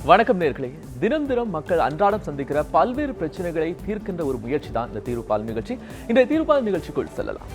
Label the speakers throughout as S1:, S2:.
S1: வணக்கம் நேர்களே. தினம் தினம் மக்கள் அன்றாடம் சந்திக்கிற பல்வேறு பிரச்சனைகளை தீர்க்கின்ற ஒரு முயற்சி தான் இந்த தீர்வுபால் நிகழ்ச்சி. இந்த தீர்வுபால் நிகழ்ச்சிக்குள் செல்லலாம்.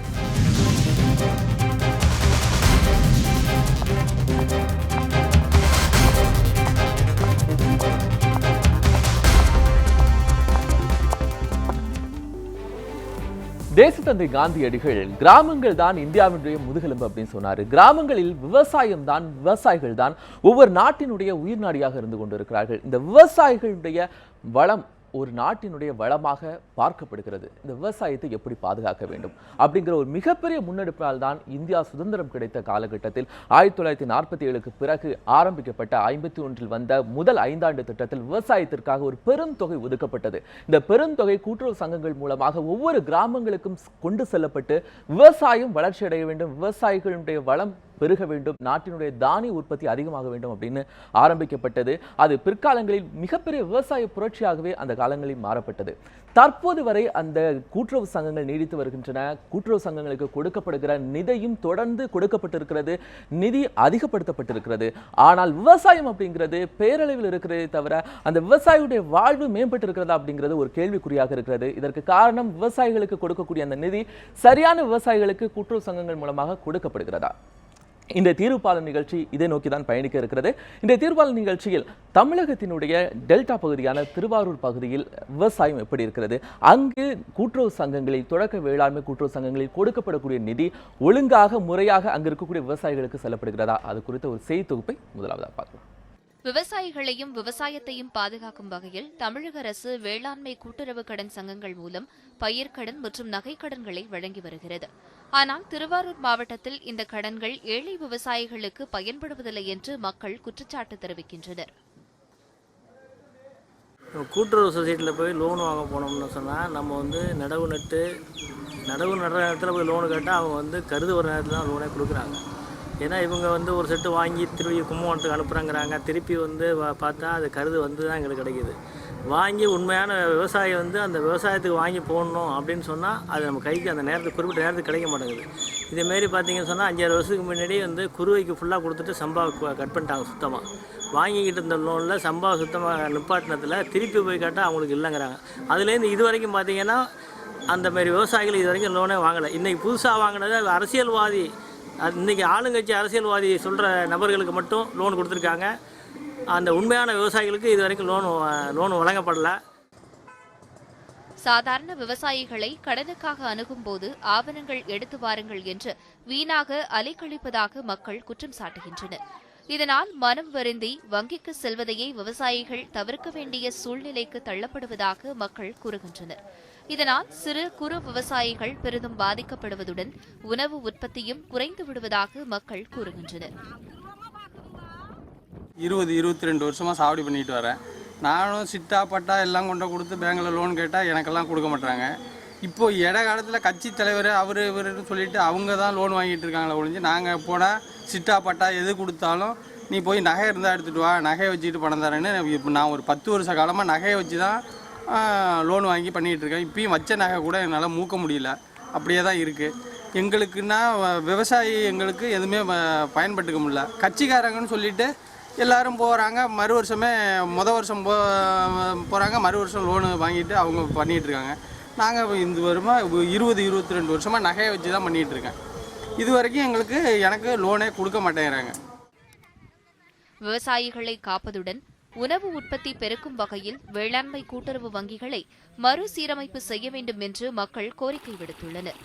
S1: தேசத்தந்தை காந்தியடிகள் கிராமங்கள் தான் இந்தியாவினுடைய முதுகெலும்பு அப்படின்னு சொன்னாரு. கிராமங்களில் விவசாயம் தான், விவசாயிகள் தான் ஒவ்வொரு நாட்டினுடைய உயிர் நாடியாக இருந்து கொண்டிருக்கிறார்கள். இந்த விவசாயிகளுடைய வளம் ஒரு நாட்டினுடைய வளமாக பார்க்கப்படுகிறது. இந்த விவசாயத்தை எப்படி பாதுகாக்க வேண்டும் அப்படிங்கிற ஒரு மிகப்பெரிய முன்னெடுப்பால் தான் இந்தியா சுதந்திரம் கிடைத்த காலகட்டத்தில் 1947க்கு பிறகு ஆரம்பிக்கப்பட்ட 51 வந்த முதல் 5 ஆண்டு திட்டத்தில் விவசாயத்திற்காக ஒரு பெரும் தொகை ஒதுக்கப்பட்டது. இந்த பெருந்தொகை கூட்டுறவு சங்கங்கள் மூலமாக ஒவ்வொரு கிராமங்களுக்கும் கொண்டு செல்லப்பட்டு விவசாயம் வளர்ச்சி அடைய வேண்டும், விவசாயிகளுடைய வளம் பெருக வேண்டும், நாட்டினுடைய தானிய உற்பத்தி அதிகமாக வேண்டும் அப்படின்னு ஆரம்பிக்கப்பட்டது. அது பிற்காலங்களில் மிகப்பெரிய விவசாய புரட்சியாகவே அந்த காலங்களில் மாறப்பட்டது. தற்போது வரை அந்த கூட்டுறவு சங்கங்கள் நீடித்து வருகின்றன. கூட்டுறவு சங்கங்களுக்கு கொடுக்கப்படுகிற நிதியும் தொடர்ந்து கொடுக்கப்பட்டிருக்கிறது, நிதி அதிகப்படுத்தப்பட்டிருக்கிறது. ஆனால் விவசாயம் அப்படிங்கிறது பேரளவில் இருக்கிறதே தவிர அந்த விவசாயியுடைய வாழ்வு மேம்பட்டு இருக்கிறதா அப்படிங்கிறது ஒரு கேள்விக்குறியாக இருக்கிறது. இதற்கு காரணம் விவசாயிகளுக்கு கொடுக்கக்கூடிய அந்த நிதி சரியான விவசாயிகளுக்கு கூட்டுறவு சங்கங்கள் மூலமாக கொடுக்கப்படுகிறதா? இந்த தீர்வுபாலன் நிகழ்ச்சி இதை நோக்கி தான் பயணிக்க இருக்கிறது. இந்த தீர்வுபாலன் நிகழ்ச்சியில் தமிழகத்தினுடைய டெல்டா பகுதியான திருவாரூர் பகுதியில் விவசாயம் எப்படி இருக்கிறது, அங்கு கூட்டுறவு சங்கங்களில், தொடக்க வேளாண்மை கூட்டுறவு சங்கங்களில் கொடுக்கப்படக்கூடிய நிதி ஒழுங்காக முறையாக அங்கு இருக்கக்கூடிய விவசாயிகளுக்கு செல்லப்படுகிறதா, அது குறித்த ஒரு செய்தி தொகுப்பை முதலாவதாக பார்க்கலாம்.
S2: விவசாயிகளையும் விவசாயத்தையும் பாதுகாக்கும் வகையில் தமிழக அரசு வேளாண்மை கூட்டுறவு கடன் சங்கங்கள் மூலம் பயிர்க்கடன் மற்றும் நகைக்கடன்களை வழங்கி வருகிறது. ஆனால் திருவாரூர் மாவட்டத்தில் இந்த கடன்கள் ஏழை விவசாயிகளுக்கு பயன்படுவதில்லை என்று மக்கள் குற்றச்சாட்டு தெரிவிக்கின்றனர்.
S3: கூட்டுறவு சொசைட்டியில் போய் லோன் வாங்க போனோம்னு சொன்னால் நம்ம நடவு நடுற நேரத்தில் போய் லோனு கேட்டால் அவங்க கருது ஒரு நேரத்தில் தான் லோனே கொடுக்குறாங்க. ஏன்னா இவங்க ஒரு செட்டு வாங்கி திருப்பி கும்பகோணத்துக்கு அனுப்புகிறாங்கிறாங்க. திருப்பி பார்த்தா அது கருது தான் எங்களுக்கு கிடைக்கிது. வாங்கி உண்மையான விவசாயி அந்த விவசாயத்துக்கு வாங்கி போடணும் அப்படின்னு சொன்னால் அது நம்ம கைக்கு அந்த நேரத்துக்கு குறிப்பிட்ட நேரத்துக்கு கிடைக்க மாட்டேங்குது. இதேமாரி பார்த்தீங்கன்னு சொன்னால் 5-6 வருஷத்துக்கு முன்னாடி குருவைக்கு ஃபுல்லாக கொடுத்துட்டு சம்பாவை கட் பண்ணிட்டாங்க சுத்தமாக. வாங்கிக்கிட்டு இருந்த லோனில் சம்பாவை சுத்தமாக நிப்பாட்டினத்தில் திருப்பி போய் கேட்டால் அவங்களுக்கு இல்லைங்கிறாங்க. அதுலேருந்து இது வரைக்கும் பார்த்தீங்கன்னா அந்தமாரி விவசாயிகள் இது வரைக்கும் லோனே வாங்கலை. இன்றைக்கி புதுசாக வாங்கினது அரசியல்வாதி, இன்றைக்கி ஆளுங்கட்சி அரசியல்வாதி சொல்கிற நபர்களுக்கு மட்டும் லோன் கொடுத்துருக்காங்க. அந்த உண்மையான விவசாயிகளுக்கு இது வரைக்கும் லோன் வழங்கப்படலை.
S2: சாதாரண விவசாயிகளை கடனுக்காக அணுகும் போது ஆவணங்கள் எடுத்து வாருங்கள் என்று வீணாக அலைக்கழிப்பதாக மக்கள் குற்றம் சாட்டுகின்றனர். இதனால் மனம் வருந்தி வங்கிக்கு செல்வதையே விவசாயிகள் தவிர்க்க வேண்டிய சூழ்நிலைக்கு தள்ளப்படுவதாக மக்கள் கூறுகின்றனர். இதனால் சிறு குறு விவசாயிகள் பெரிதும் பாதிக்கப்படுவதுடன் உணவு உற்பத்தியும் குறைந்து விடுவதாக மக்கள் கூறுகின்றனர்.
S4: 22 வருஷமாக சாவடி பண்ணிட்டு வரேன். நானும் சிட்டா பட்டா எல்லாம் கொண்டு கொடுத்து பேங்கில் லோன் கேட்டால் எனக்கெல்லாம் கொடுக்க மாட்டாங்க. இப்போது காலத்தில் கட்சி தலைவர் அவர் இவருன்னு சொல்லிட்டு அவங்க தான் லோன் வாங்கிட்டு இருக்காங்களே ஒழிஞ்சு, நாங்கள் போனால் சிட்டா பட்டா எது கொடுத்தாலும் நீ போய் நகை இருந்தால் எடுத்துகிட்டு வா, நகையை வச்சுக்கிட்டு பணம் தரேன்னு. இப்போ நான் ஒரு 10 வருஷ காலமாக நகையை வச்சு தான் லோன் வாங்கி பண்ணிகிட்டு இருக்கேன். இப்பயும் வச்ச நகை கூட என்னால் மூக்க முடியல, அப்படியே தான் இருக்குது. எங்களுக்குன்னா விவசாயி எங்களுக்கு எதுவுமே பயன்பட்டுக்க முடியல. கட்சிக்காரங்கன்னு சொல்லிட்டு எல்லோரும் போகிறாங்க, மறு வருஷமே வருஷம் போகிறாங்க, மறு வருஷம் லோனு வாங்கிட்டு அவங்க பண்ணிகிட்ருக்காங்க. நாங்கள் இந்த வருமா 22 வருஷமாக நகையை வச்சு தான் பண்ணிகிட்ருக்கேன். இது வரைக்கும் எனக்கு லோனே கொடுக்க மாட்டேங்கிறாங்க.
S2: விவசாயிகளை காப்பதுடன் உணவு உற்பத்தி பெருக்கும் வகையில் வேளாண்மை கூட்டுறவு வங்கிகளை மறுசீரமைப்பு செய்ய வேண்டும் என்று மக்கள் கோரிக்கை விடுத்துள்ளனர்.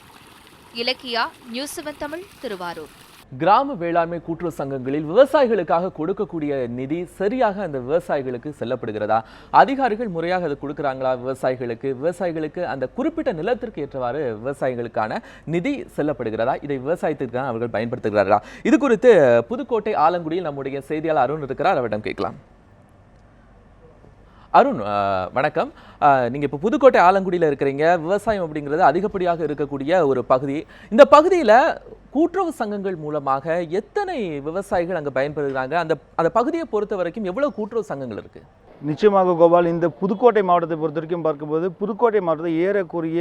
S2: இலக்கியா, நியூஸ் 7 தமிழ், திருவாரூர்.
S1: கிராம வேளாண்மை கூட்டுறவு சங்கங்களில் விவசாயிகளுக்காக கொடுக்கக்கூடிய நிதி சரியாக அந்த விவசாயிகளுக்கு செல்லப்படுகிறதா? அதிகாரிகள் முறையாக அதை கொடுக்குறாங்களா? விவசாயிகளுக்கு அந்த குறிப்பிட்ட நிலத்திற்கு ஏற்றவாறு விவசாயிகளுக்கான நிதி செல்லப்படுகிறதா? இதை விவசாயத்திற்கான அவர்கள் பயன்படுத்துகிறார்களா? இது குறித்து புதுக்கோட்டை ஆலங்குடியில் நம்முடைய செய்தியாளர் அருண் இருக்கிறார், அவரிடம் கேட்கலாம். அருண், வணக்கம். நீங்கள் இப்போ புதுக்கோட்டை ஆலங்குடியில் இருக்கிறீங்க. விவசாயம் அப்படிங்கிறது அதிகப்படியாக இருக்கக்கூடிய ஒரு பகுதி. இந்த பகுதியில் கூட்டுறவு சங்கங்கள் மூலமாக எத்தனை விவசாயிகள் அங்கே பயன்பெறுகிறாங்க? அந்த பகுதியை பொறுத்த வரைக்கும் எவ்வளவு கூட்டுறவு சங்கங்கள் இருக்குது?
S5: நிச்சயமாக கோபால், இந்த புதுக்கோட்டை மாவட்டத்தை பொறுத்த வரைக்கும் பார்க்கும்போது புதுக்கோட்டை மாவட்டத்தில் ஏறக்குறைய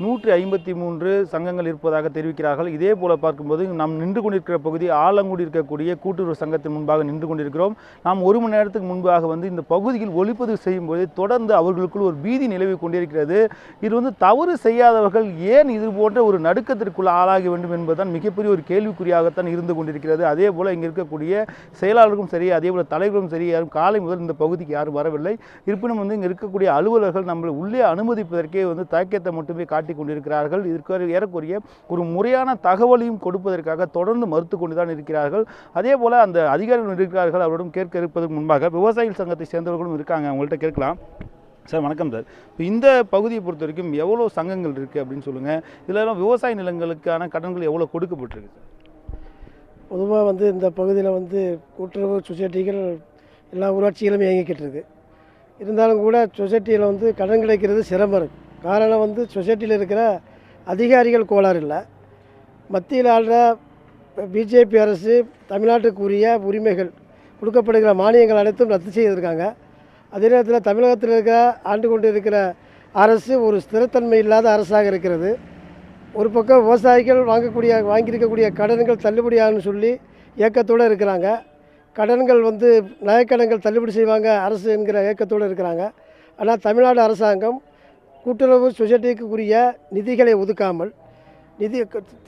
S5: 153 சங்கங்கள் இருப்பதாக தெரிவிக்கிறார்கள். இதே போல் பார்க்கும்போது நாம் நின்று கொண்டிருக்கிற பகுதி ஆலங்குடி இருக்கக்கூடிய கூட்டுறவு சங்கத்தின் முன்பாக நின்று கொண்டிருக்கிறோம். நாம் 1 மணி நேரத்துக்கு முன்பாக இந்த பகுதியில் ஒளிப்பதிவு செய்யும்போது தொடர்ந்து அவர்களுக்குள் ஒரு பீதி நிலவி கொண்டிருக்கிறது. இது தவறு செய்யாதவர்கள் ஏன் இது போன்ற ஒரு நடுக்கத்திற்குள் ஆளாக வேண்டும் என்பதுதான் மிகப்பெரிய ஒரு கேள்விக்குறியாகத்தான் இருந்து கொண்டிருக்கிறது. அதே போல் இங்கே இருக்கக்கூடிய செயலாளர்களும் சரி, அதே போல் தலைவர்களும் சரி, யாரும் காலை முதல் இந்த பகுதிக்கு யாரும் வரவில்லை. இருப்பினும் இங்கே இருக்கக்கூடிய அலுவலர்கள் நம்மளை உள்ளே அனுமதிப்பதற்கே தயக்கத்தை மட்டுமே காட்டிக் கொண்டிருக்கிறார்கள். இதற்கு ஏறக்குறைய ஒரு முறையான தகவலையும் கொடுப்பதற்காக தொடர்ந்து மறுத்து கொண்டுதான் இருக்கிறார்கள். அதே போல் அந்த அதிகாரிகள் இருக்கிறார்கள். அவரிடம் கேட்க இருப்பதற்கு முன்பாக விவசாயிகள் சங்கத்தை சேர்ந்தவர்களும் இருக்காங்க, அவங்கள்ட்ட கேட்கலாம். சார் வணக்கம் சார். இப்போ இந்த பகுதியை பொறுத்த வரைக்கும் எவ்வளோ சங்கங்கள் இருக்குது அப்படின்னு சொல்லுங்கள். இதெல்லாம் விவசாய நிலங்களுக்கான கடன்கள் எவ்வளோ கொடுக்கப்பட்டிருக்கு சார்?
S6: பொதுவாக இந்த பகுதியில் கூட்டுறவு சொசைட்டிகள் எல்லா ஊராட்சிகளும் இயங்கிக்கிட்டு இருக்குது. இருந்தாலும் கூட சொசைட்டியில் கடன் கிடைக்கிறது சிரமம் இருக்குது. காரணம் சொசைட்டியில் இருக்கிற அதிகாரிகள் கோளாறு இல்லை. மத்தியில் ஆள்ற பிஜேபி அரசு தமிழ்நாட்டுக்குரிய உரிமைகள் கொடுக்கப்படுகிற மானியங்கள் அனைத்தும் ரத்து செய்திருக்காங்க. அதே நேரத்தில் தமிழகத்தில் இருக்கிற ஆண்டு கொண்டு இருக்கிற அரசு ஒரு ஸ்திரத்தன்மை இல்லாத அரசாக இருக்கிறது. ஒரு பக்கம் விவசாயிகள் வாங்கியிருக்கக்கூடிய கடன்கள் தள்ளுபடியாகும்னு சொல்லி ஏக்கத்தோடு இருக்கிறாங்க. கடன்கள் நகைக்கடன்கள் தள்ளுபடி செய்வாங்க அரசு என்கிற ஏக்கத்தோடு இருக்கிறாங்க. ஆனால் தமிழ்நாடு அரசாங்கம் கூட்டுறவு சொசைட்டிக்குரிய நிதிகளை ஒதுக்காமல்,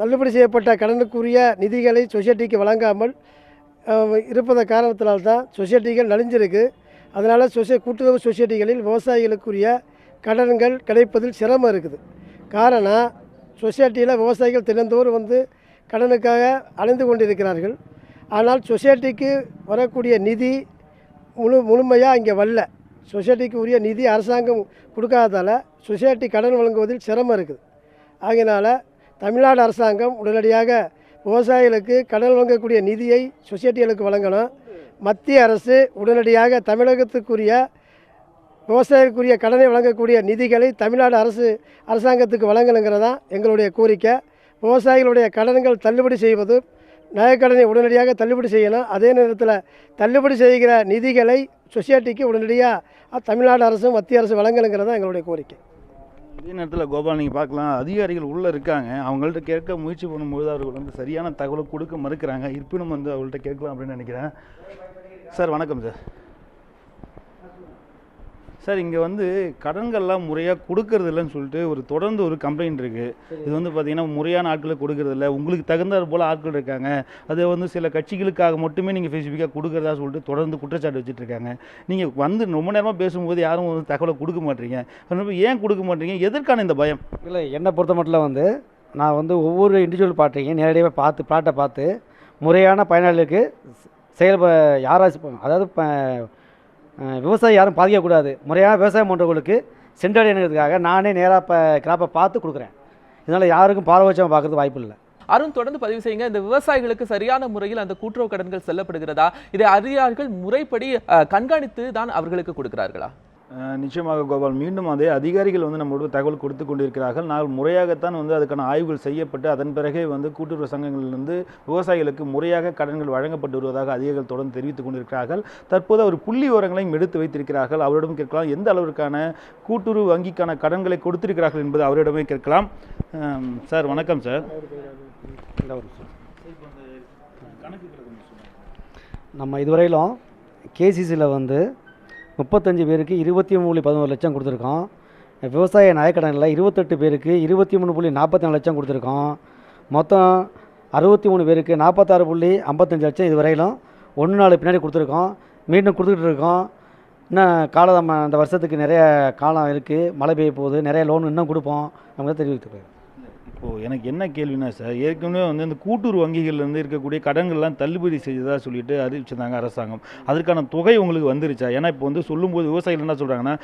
S6: தள்ளுபடி செய்யப்பட்ட கடனுக்குரிய நிதிகளை சொசைட்டிக்கு வழங்காமல் இருப்பத காரணத்தினால்தான் சொசைட்டிகள் நலிஞ்சிருக்கு. அதனால் கூட்டுறவு சொசைட்டிகளில் விவசாயிகளுக்குரிய கடன்கள் கிடைப்பதில் சிரமம் இருக்குது. காரணம், சொசைட்டியில் விவசாயிகள் தினந்தோறும் கடனுக்காக அலைந்து கொண்டிருக்கிறார்கள். ஆனால் சொசைட்டிக்கு வரக்கூடிய நிதி முழுமையாக இங்கே வரல. சொசைட்டிக்கு உரிய நிதி அரசாங்கம் கொடுக்காததால் சொசைட்டி கடன் வழங்குவதில் சிரமம் இருக்குது. ஆகையினால் தமிழ்நாடு அரசாங்கம் உடனடியாக விவசாயிகளுக்கு கடன் வழங்கக்கூடிய நிதியை சொசைட்டிகளுக்கு வழங்கணும். மத்திய அரசு உடனடியாக தமிழகத்துக்குரிய விவசாயிகளுக்குரிய கடனை வழங்கக்கூடிய நிதிகளை தமிழ்நாடு அரசாங்கத்துக்கு வழங்கணுங்கிறதான் எங்களுடைய கோரிக்கை. விவசாயிகளுடைய கடன்கள் தள்ளுபடி செய்வது, நகைக்கடனை உடனடியாக தள்ளுபடி செய்யணும். அதே நேரத்தில் தள்ளுபடி செய்கிற நிதிகளை சொசைட்டிக்கு உடனடியாக தமிழ்நாடு அரசும் மத்திய அரசு வழங்கணுங்கிறது தான் எங்களுடைய கோரிக்கை.
S5: இதே நேரத்தில் கோபால், நீங்கள் பார்க்கலாம், அதிகாரிகள் உள்ளே இருக்காங்க. அவங்கள்ட்ட கேட்க முயற்சி பண்ணும்போது அவர்கள் சரியான தகவலை கொடுக்க மறுக்கிறாங்க. இருப்பினும் அவங்கள்ட்ட கேட்கலாம் அப்படின்னு நினைக்கிறேன். சார் வணக்கம் சார். சார், இங்கே கடன்கள்லாம் முறையாக கொடுக்கறது இல்லைன்னு சொல்லிட்டு தொடர்ந்து ஒரு கம்ப்ளைண்ட் இருக்குது. இது பார்த்தீங்கன்னா முறையான ஆட்களை கொடுக்கறதில்ல, உங்களுக்கு தகுந்தாற் போல் ஆட்கள் இருக்காங்க. அது சில கட்சிகளுக்காக மட்டுமே நீங்கள் ஸ்பெசிஃபிக்காக கொடுக்குறதா சொல்லிட்டு தொடர்ந்து குற்றச்சாட்டு வச்சுட்ருக்காங்க. நீங்கள் ரொம்ப நேரமாக பேசும்போது யாரும் தகவலை கொடுக்க மாட்டீங்க. ஏன் கொடுக்க மாட்டீங்க? எதற்கான இந்த பயம்?
S7: இல்லை, என்னை பொறுத்த மட்டும் நான் ஒவ்வொரு இண்டிவிஜுவல் பாட்டையும் நேரடியாக பாட்டை பார்த்து முறையான பயனாளிகளுக்கு யாராச்சும், அதாவது விவசாயி யாரும் பாதிக்கக்கூடாது, முறையான விவசாயம் பண்ணுறவங்களுக்கு சென்றடைகிறதுக்காக நானே நேராக கிராப்பை பார்த்து கொடுக்குறேன். இதனால் யாருக்கும் பாரபட்சம் பார்க்கறது வாய்ப்பு இல்லை.
S1: அருண், தொடர்ந்து பதிவு செய்யுங்க. இந்த விவசாயிகளுக்கு சரியான முறையில் அந்த கூட்டுறவு கடன்கள் செல்லப்படுகிறதா? இதை அதிகாரிகள் முறைப்படி கண்காணித்து தான் அவர்களுக்கு கொடுக்கிறார்களா?
S5: நிச்சயமாக கோபால், மீண்டும் அதே அதிகாரிகள் நம்மளோட தகவல் கொடுத்து கொண்டிருக்கிறார்கள். நாங்கள் முறையாகத்தான் அதுக்கான ஆய்வுகள் செய்யப்பட்டு அதன் பிறகே கூட்டுறவு சங்கங்களிலிருந்து விவசாயிகளுக்கு முறையாக கடன்கள் வழங்கப்பட்டு வருவதாக அதிகாரிகள் தொடர்ந்து தெரிவித்துக் கொண்டிருக்கிறார்கள். தற்போது அவர் புள்ளி விவரங்களையும் எடுத்து வைத்திருக்கிறார்கள். அவரிடம் கேட்கலாம், எந்த அளவிற்கான கூட்டுறவு வங்கிக்கான கடன்களை கொடுத்திருக்கிறார்கள் என்பது அவரிடமே கேட்கலாம். சார் வணக்கம் சார்.
S7: நம்ம இதுவரையிலும் கேசிசியில் 35 பேருக்கு 23.11 லட்சம் கொடுத்துருக்கோம். விவசாய நகைக்கடனில் 28 பேருக்கு 23.44 லட்சம் கொடுத்துருக்கோம். மொத்தம் 63 பேருக்கு 46.55 லட்சம் இதுவரையிலும் 1 நாள் பின்னாடி கொடுத்துருக்கோம். மீண்டும் கொடுத்துக்கிட்டு இருக்கோம். இன்னும் அந்த வருஷத்துக்கு நிறைய காலம் இருக்குது, மழை பெய்ய போகுது, நிறைய லோன் இன்னும் கொடுப்போம் அவங்க தெரிவித்துக்கிறோம்.
S5: இப்போது எனக்கு என்ன கேள்வினா சார், ஏற்கனவே அந்த கூட்டுறவு வங்கிகள்லேருந்து இருக்கக்கூடிய கடன்கள்லாம் தள்ளுபடி செய்ததாக சொல்லிட்டு அறிவிச்சிருந்தாங்க அரசாங்கம். அதற்கான தொகை உங்களுக்கு வந்துருச்சா? ஏன்னா இப்போ சொல்லும்போது விவசாயிகள் என்ன சொல்கிறாங்கன்னா,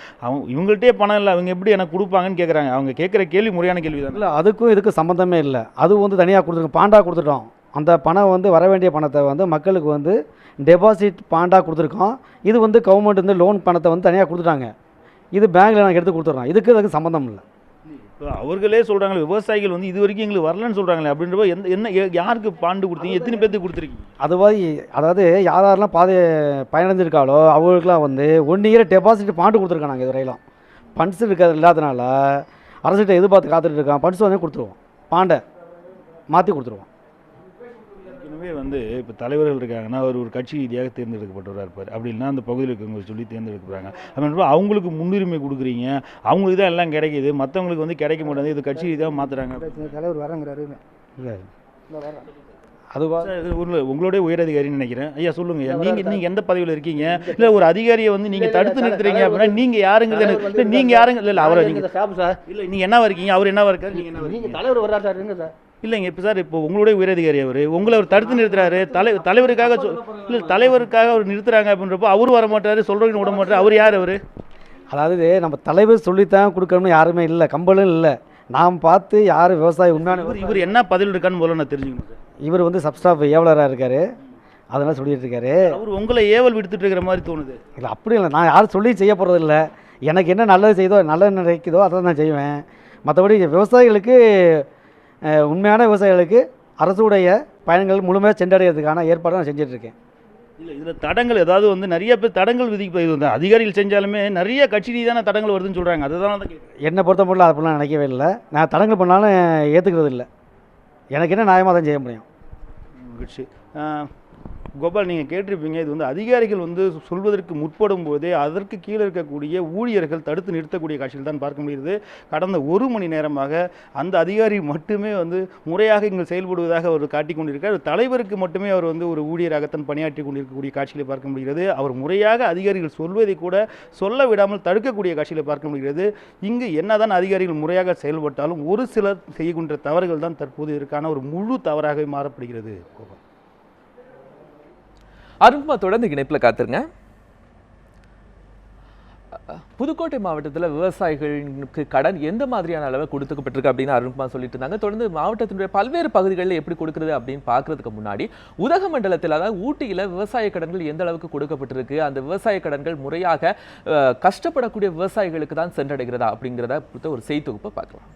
S5: இவங்கள்ட்டே பணம் இல்லை, அவங்க எப்படி எனக்கு கொடுப்பாங்கன்னு கேட்குறாங்க. அவங்க கேட்குற கேள்வி முறையான கேள்வி தான்.
S7: இல்லை, அதுக்கும் இதுக்கு சம்மந்தமே இல்லை. அது தனியாக கொடுத்துருக்கோம், பாண்டா கொடுத்துட்டோம். அந்த பணம் வர வேண்டிய பணத்தை மக்களுக்கு டெபாசிட் பாண்டா கொடுத்துருக்கோம். இது கவர்மெண்ட் லோன் பணத்தை தனியாக கொடுத்துட்டாங்க. இது பேங்க்கில் நாங்கள் எடுத்து கொடுத்துட்றோம். இதுக்கு சம்மந்தம் இல்லை.
S5: இப்போ அவர்களே சொல்கிறாங்களே விவசாயிகள் வந்து இது வரைக்கும் எங்களுக்கு வரலன்னு சொல்கிறாங்களே அப்படின்றப்ப யாருக்கு பாண்டு கொடுத்தீங்க, எத்தனை பேர்த்துக்கு கொடுத்துருக்கீங்க?
S7: அதாவது யாரெல்லாம் பயனடைஞ்சிருக்காளோ அவங்களுக்குலாம் வந்து 1 இயர் டெபாசிட் பாண்டு கொடுத்துருக்காங்க. நாங்கள் இதுவரையிலும் ஃபண்ட்ஸ் இருக்கிறது இல்லாதனால அரசுகிட்ட எதிர்பார்த்து காத்துட்டு இருக்கோம். ஃபண்ட்ஸ் வந்து கொடுத்துருவோம், பாண்டை மாற்றி கொடுத்துருவோம்.
S5: எனவே வந்து இப்போ தலைவர்கள் இருக்காங்கன்னா ஒரு கட்சி ரீதியாக தேர்ந்தெடுக்கப்பட்டவராக இருப்பார். அப்படின்னா அந்த பகுதியில் இருக்கவங்க சொல்லி தேர்ந்தெடுக்கிறாங்க. அப்படின்றப்ப அவங்களுக்கு முன்னுரிமை கொடுக்குறீங்க, அவங்களுக்கு தான் எல்லாம் கிடைக்கிது, மற்றவங்களுக்கு வந்து கிடைக்க மாட்டேங்குது, இது கட்சி ரீதியாக மாற்றுறாங்க.
S6: தலைவர் வரங்கிறாரு.
S5: அதுவா உங்களுடைய உயரதிகாரின்னு நினைக்கிறேன். ஐயா சொல்லுங்க, நீங்கள் எந்த பதவியில் இருக்கீங்க? இல்லை ஒரு அதிகாரியை வந்து நீங்கள் தடுத்து நிறுத்துறீங்க அப்படின்னா நீங்கள் யாருங்கிறது, நீங்கள் யாருங்க? இல்லை அவரை நீங்கள் சார் இல்லை நீங்கள் என்னவா இருக்கீங்க, அவர் என்னவா இருக்காரு, நீங்கள் தலைவர் வர்றாரு சார் இருங்க சார். இல்லைங்க இப்போ சார் இப்போ உங்களுடைய உயரதிகாரி உங்களை அவர் தடுத்து நிறுத்துறாரு, தலைவருக்காக இல்லை தலைவருக்காக அவர் நிறுத்துறாங்க அப்படின்றப்போ அவரும் வர மாட்டாரு, சொல்கிறவங்க விட மாட்டார். அவர் யார்? அவர்
S7: அதாவது நம்ம தலைவர் சொல்லித்தான் கொடுக்கணும்னு யாருமே இல்லை, கம்பலும் இல்லை. நாம் பார்த்து யார் விவசாயி உண்மையான
S5: இவர் என்ன பதில் இருக்கான்னு போல நான் தெரிஞ்சுக்கணும் சார்.
S7: இவர் வந்து சப்ஸ்டாஃப் ஏவலராக இருக்கார், அதெல்லாம் சொல்லிட்டு இருக்காரு.
S5: அவர் உங்களை ஏவல் விடுத்துட்டு இருக்கிற மாதிரி தோணுது.
S7: இல்லை அப்படி இல்லை, நான் யாரும் சொல்லி செய்ய போகிறது இல்லை. எனக்கு என்ன நல்லது செய்தோ நல்லது நினைக்குதோ அதை நான் செய்வேன். மற்றபடி விவசாயிகளுக்கு உண்மையான விவசாயிகளுக்கு அரசுடைய பயன்கள் முழுமையாக சென்றடைகிறதுக்கான ஏற்பாடு நான் செஞ்சிட்ருக்கேன்.
S5: இல்லை இதில் தடங்கள் ஏதாவது வந்து நிறைய பேர் தடங்கள் விதிக்க அதிகாரிகள் செஞ்சாலுமே நிறைய கட்சி ரீதியான தடங்கள் வருதுன்னு சொல்கிறாங்க. அதுதான்
S7: என்னை பொறுத்த மட்டும் அப்படிலாம் நினைக்கவே இல்லை. நான் தடங்கள் பண்ணாலும் ஏற்றுக்கிறது இல்லை. எனக்கு என்ன நியாயமாக தான் செய்ய முடியும்.
S5: கட்சி கோபால், நீங்கள் கேட்டிருப்பீங்க, இது வந்து அதிகாரிகள் வந்து சொல்வதற்கு முற்படும் போதே அதற்கு கீழே இருக்கக்கூடிய ஊழியர்கள் தடுத்து நிறுத்தக்கூடிய காட்சிகள் தான் பார்க்க முடியுது. கடந்த 1 மணி நேரமாக அந்த அதிகாரி மட்டுமே வந்து முறையாக இங்கே செயல்படுவதாக அவர் காட்டிக் கொண்டிருக்கார். தலைவருக்கு மட்டுமே அவர் வந்து ஒரு ஊழியராகத்தான் பணியாற்றி கொண்டிருக்கக்கூடிய காட்சிகளை பார்க்க முடிகிறது. அவர் முறையாக அதிகாரிகள் சொல்வதை கூட சொல்ல விடாமல் தடுக்கக்கூடிய காட்சிகளை பார்க்க முடிகிறது. இங்கு என்னதான் அதிகாரிகள் முறையாக செயல்பட்டாலும் ஒரு சிலர் செய்கின்ற தவறுகள் தான் தற்போது இதற்கான ஒரு முழு தவறாக மாறப்படுகிறது. கோபால்,
S1: அருண்குமார் தொடர்ந்து இணைப்பில் காத்துருங்க. புதுக்கோட்டை மாவட்டத்தில் விவசாயிகளுக்கு கடன் எந்த மாதிரியான அளவு கொடுத்துக்கப்பட்டிருக்கு அப்படின்னு அருண்குமார் சொல்லிட்டு இருந்தாங்க. தொடர்ந்து மாவட்டத்தினுடைய பல்வேறு பகுதிகளில் எப்படி கொடுக்குறது அப்படின்னு பார்க்கறதுக்கு முன்னாடி உதகமண்டலத்தில், அதாவது ஊட்டியில் விவசாய கடன்கள் எந்த அளவுக்கு கொடுக்கப்பட்டிருக்கு, அந்த விவசாய கடன்கள் முறையாக கஷ்டப்படக்கூடிய விவசாயிகளுக்கு தான் சென்றடைகிறதா அப்படிங்கிறத பொறுத்த ஒரு செய்தி தொகுப்பை பார்க்கலாம்.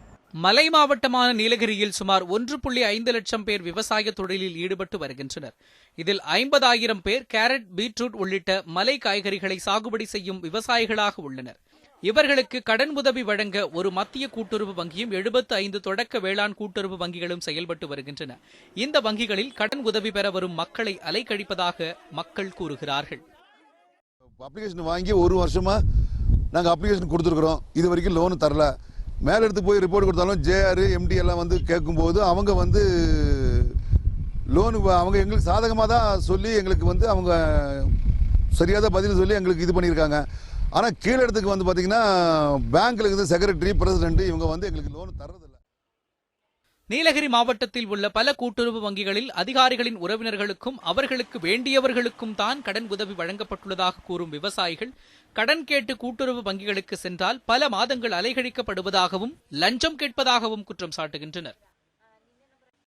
S8: மலை மாவட்டமான நீலகிரியில் சுமார் 1.5 லட்சம் பேர் விவசாய தொழிலில் ஈடுபட்டு வருகின்றனர். இதில் 50,000 பேர் கேரட், பீட்ரூட் உள்ளிட்ட மலை காய்கறிகளை சாகுபடி செய்யும் விவசாயிகளாக உள்ளனர். இவர்களுக்கு கடன் உதவி வழங்க ஒரு மத்திய கூட்டுறவு வங்கியும் 75 தொடக்க வேளாண் கூட்டுறவு வங்கிகளும் செயல்பட்டு வருகின்றன. இந்த வங்கிகளில் கடன் உதவி பெற வரும் மக்களை அலைக்கழிப்பதாக மக்கள் கூறுகிறார்கள்.
S9: அப்ளிகேஷன் வாங்கி 1 வருஷமா நாங்கள் அப்ளிகேஷன் கொடுத்துருக்குறோம், இது வரைக்கும் லோனு தரல. மேலே எடுத்து போய் ரிப்போர்ட் கொடுத்தாலும் ஜேஆர், எம்டி எல்லாம் வந்து கேட்கும்போது அவங்க வந்து லோனு அவங்க எங்களுக்கு சாதகமாக தான் சொல்லி எங்களுக்கு வந்து அவங்க சரியாக பதில் சொல்லி எங்களுக்கு இது பண்ணியிருக்காங்க. ஆனால் கீழே இடத்துக்கு வந்து பார்த்தீங்கன்னா பேங்க்கில் இருந்து செக்ரட்டரி, பிரசிடென்ட் இவங்க வந்து எங்களுக்கு லோனு தர்றதில்லை.
S8: நீலகிரி மாவட்டத்தில் உள்ள பல கூட்டுறவு வங்கிகளில் அதிகாரிகளின் உறவினர்களுக்கும் அவர்களுக்கு வேண்டியவர்களுக்கும் தான் கடன் உதவி வழங்கப்பட்டுள்ளதாக கூறும் விவசாயிகள் கடன் கேட்டு கூட்டுறவு வங்கிகளுக்கு சென்றால் பல மாதங்கள் அலைகழிக்கப்படுவதாகவும் லஞ்சம் கேட்பதாகவும் குற்றம் சாட்டுகின்றனர்.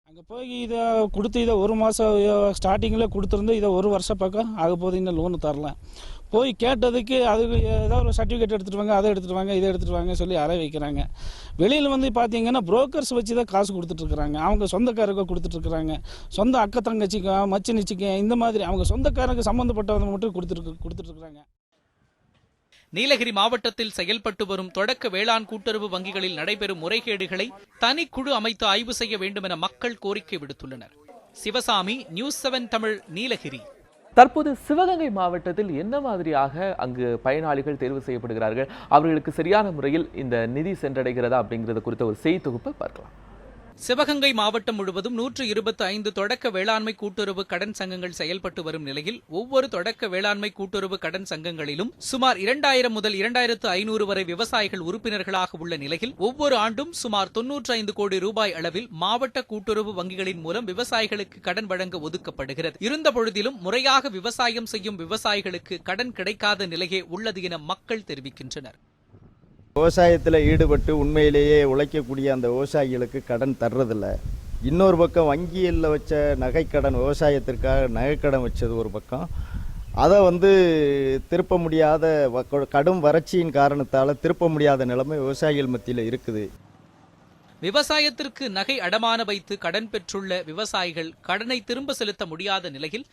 S10: அங்கே போய் இதை கொடுத்து இதை 1 மாதம் ஸ்டார்டிங்கில் கொடுத்துருந்து இதை 1 வருஷம் பக்கம் ஆக போது இன்னும் லோனு தரலாம். போய் கேட்டதுக்கு அதுக்கு ஏதாவது ஒரு சர்டிஃபிகேட் எடுத்துகிட்டு வாங்க, அதை எடுத்துகிட்டு வாங்க, இதை எடுத்துகிட்டு வாங்க சொல்லி அலை வைக்கிறாங்க. வெளியில் வந்து பார்த்தீங்கன்னா புரோக்கர்ஸ் வச்சு தான் காசு கொடுத்துட்ருக்குறாங்க. அவங்க சொந்தக்காரங்க கொடுத்துட்ருக்குறாங்க, சொந்த அக்க தங்கச்சிக்கு, மச்சினிச்சிக்கு, இந்த மாதிரி அவங்க சொந்தக்காரங்க சம்மந்தப்பட்டவங்க மட்டும் கொடுத்துட்ருக்குறாங்க.
S8: நீலகிரி மாவட்டத்தில் செயல்பட்டு வரும் தொடக்க வேளாண் கூட்டுறவு வங்கிகளில் நடைபெறும் முறைகேடுகளை தனிக்குழு அமைத்து ஆய்வு செய்ய வேண்டும் என மக்கள் கோரிக்கை விடுத்துள்ளனர். சிவசாமி, நியூஸ் 7 தமிழ், நீலகிரி.
S1: தற்போது சிவகங்கை மாவட்டத்தில் என்ன மாதிரியாக அங்கு பயனாளிகள் தேர்வு செய்யப்படுகிறார்கள், அவர்களுக்கு சரியான முறையில் இந்த நிதி சென்றடைகிறதா அப்படிங்கிறது குறித்த ஒரு செய்தி தொகுப்பை பார்க்கலாம்.
S8: சிவகங்கை மாவட்டம் முழுவதும் 125 தொடக்க வேளாண்மை கூட்டுறவு கடன் சங்கங்கள் செயல்பட்டு வரும் நிலையில் ஒவ்வொரு தொடக்க வேளாண்மை கூட்டுறவு கடன் சங்கங்களிலும் சுமார் 2000 முதல் 2500 வரை விவசாயிகள் உறுப்பினர்களாக உள்ள நிலையில் ஒவ்வொரு ஆண்டும் சுமார் 95 கோடி ரூபாய் அளவில் மாவட்ட கூட்டுறவு வங்கிகளின் மூலம் விவசாயிகளுக்கு கடன் வழங்க ஒதுக்கப்படுகிறது. இருந்தபொழுதிலும் முறையாக விவசாயம் செய்யும் விவசாயிகளுக்கு கடன் கிடைக்காத நிலையே உள்ளது என மக்கள் தெரிவிக்கின்றனர்.
S11: விவசாயத்தில் ஈடுபட்டு உண்மையிலேயே உழைக்கக்கூடிய அந்த விவசாயிகளுக்கு கடன் தர்றதில்ல. இன்னொரு பக்கம் வங்கியில் வச்ச நகைக்கடன், விவசாயத்திற்காக நகைக்கடன் வச்சது ஒரு பக்கம், அதை வந்து திருப்ப முடியாத கடும் வறட்சியின் காரணத்தால் திருப்ப முடியாத நிலைமை விவசாயிகள் மத்தியில் இருக்குது.
S8: விவசாயத்திற்கு நகை அடமான வைத்து கடன் பெற்றுள்ள விவசாயிகள் கடனை திரும்ப செலுத்த முடியாத நிலையில்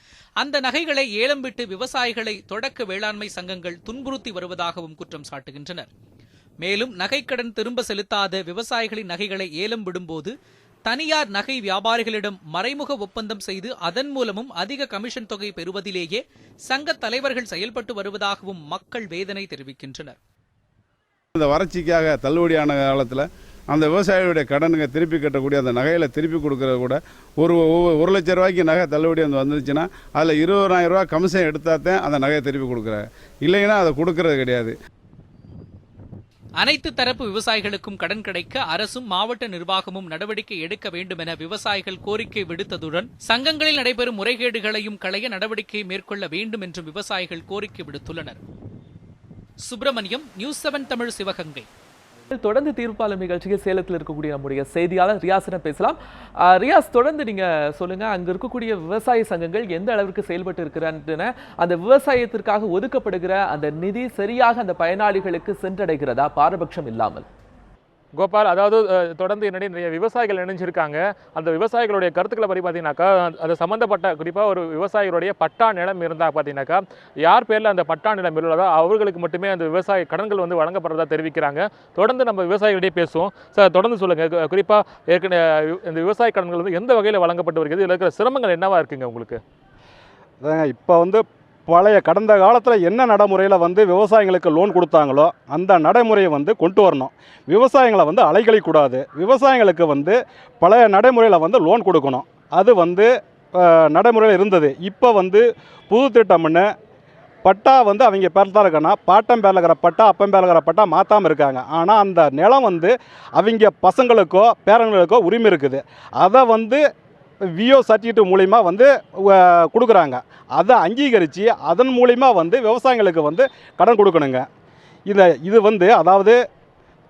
S8: அந்த நகைகளை ஏலம் விட்டு விவசாயிகளை தொடக்க வேளாண்மை சங்கங்கள் துன்புறுத்தி வருவதாகவும் குற்றம் சாட்டுகின்றனர். மேலும் நகைக்கடன் திரும்ப செலுத்தாத விவசாயிகளின் நகைகளை ஏலம் விடும்போது தனியார் நகை வியாபாரிகளிடம் மறைமுக ஒப்பந்தம் செய்து அதன் மூலமும் அதிக கமிஷன் தொகை பெறுவதிலேயே சங்க தலைவர்கள் செயல்பட்டு வருவதாகவும் மக்கள் வேதனை தெரிவிக்கின்றனர்.
S12: இந்த வறட்சிக்காக தள்ளுபடியான காலத்தில் அந்த விவசாயிகளுடைய கடனுங்க திருப்பி கட்டக்கூடிய அந்த நகையில் திருப்பி கொடுக்கறது கூட ஒரு லட்ச ரூபாய்க்கு நகை தள்ளுபடி வந்துருச்சுன்னா அதில் 20,000 ரூபா கமிஷன் எடுத்தாதான் அந்த நகையை திருப்பி கொடுக்குறாங்க, இல்லைன்னா அதை கொடுக்கறது கிடையாது.
S8: அனைத்து தரப்பு விவசாயிகளுக்கும் கடன் கிடைக்க அரசும் மாவட்ட நிர்வாகமும் நடவடிக்கை எடுக்க வேண்டும் என விவசாயிகள் கோரிக்கை விடுத்ததுடன் சங்கங்களில் நடைபெறும் முறைகேடுகளையும் களைய நடவடிக்கை மேற்கொள்ள வேண்டும் என்றும் விவசாயிகள் கோரிக்கை விடுத்துள்ளனர். சுப்பிரமணியம், நியூஸ் 7 தமிழ், சிவகங்கை.
S1: தொடர்ந்து தீர்ப்பாளர் நிகழ்ச்சியில் சேலத்தில் இருக்கக்கூடிய நம்முடைய செய்தியாளர் ரியாஸிடம் பேசலாம். ரியாஸ், தொடர்ந்து நீங்க சொல்லுங்க, அங்க இருக்கக்கூடிய விவசாய சங்கங்கள் எந்த அளவிற்கு செயல்பட்டு இருக்கிறான்னு, அந்த விவசாயத்திற்காக ஒதுக்கப்படுகிற அந்த நிதி சரியாக அந்த பயனாளிகளுக்கு சென்றடைகிறதா பாரபட்சம் இல்லாமல்?
S13: கோபால், அதாவது தொடர்ந்து நிறைய விவசாயிகள் இணைஞ்சிருக்காங்க. அந்த விவசாயிகளுடைய கருத்துக்களை பற்றி பார்த்தீங்கன்னாக்கா, அது சம்மந்தப்பட்ட குறிப்பாக ஒரு விவசாயிகளுடைய பட்டா நிலம் இருந்தால் பார்த்தீங்கன்னாக்கா, யார் பேரில் அந்த பட்டா நிலம் உள்ளதோ அவர்களுக்கு மட்டுமே அந்த விவசாய கடன்கள் தெரிவிக்கிறதா தெரிவிக்கிறாங்க. தொடர்ந்து நம்ம விவசாயிகளிடையே பேசுவோம். சார், தொடர்ந்து சொல்லுங்கள், குறிப்பாக ஏற்கனவே இந்த விவசாய கடன்கள் எந்த வகையில் வழங்கப்பட்டு வருகிறது, இதில் இருக்கிற சிரமங்கள் என்னவா இருக்குங்க உங்களுக்கு?
S14: இப்போ கடந்த காலத்தில் என்ன நடைமுறையில் விவசாயிகளுக்கு லோன் கொடுத்தாங்களோ அந்த நடைமுறையை கொண்டு வரணும். விவசாயிகளை அலைக்கழிக்கூடாது. விவசாயிகளுக்கு பழைய நடைமுறையில் லோன் கொடுக்கணும். அது நடைமுறையில் இருந்தது. இப்போ புது திட்டம்னு பட்டா அவங்க பேரில் தான் இருக்கன்னா, பாட்டம் பேரில் இருக்கிற பட்டா அப்பம் பேரில் இருக்கிற பட்டா மாற்றாமல் இருக்காங்க. ஆனால் அந்த நிலம் அவங்க பசங்களுக்கோ பேரங்களுக்கோ உரிமை இருக்குது. அதை விஓ சர்டிஃபிகேட் மூலிமா கொடுக்குறாங்க. அதை அங்கீகரித்து அதன் மூலிமா விவசாயிகளுக்கு கடன் கொடுக்கணுங்க. இது அதாவது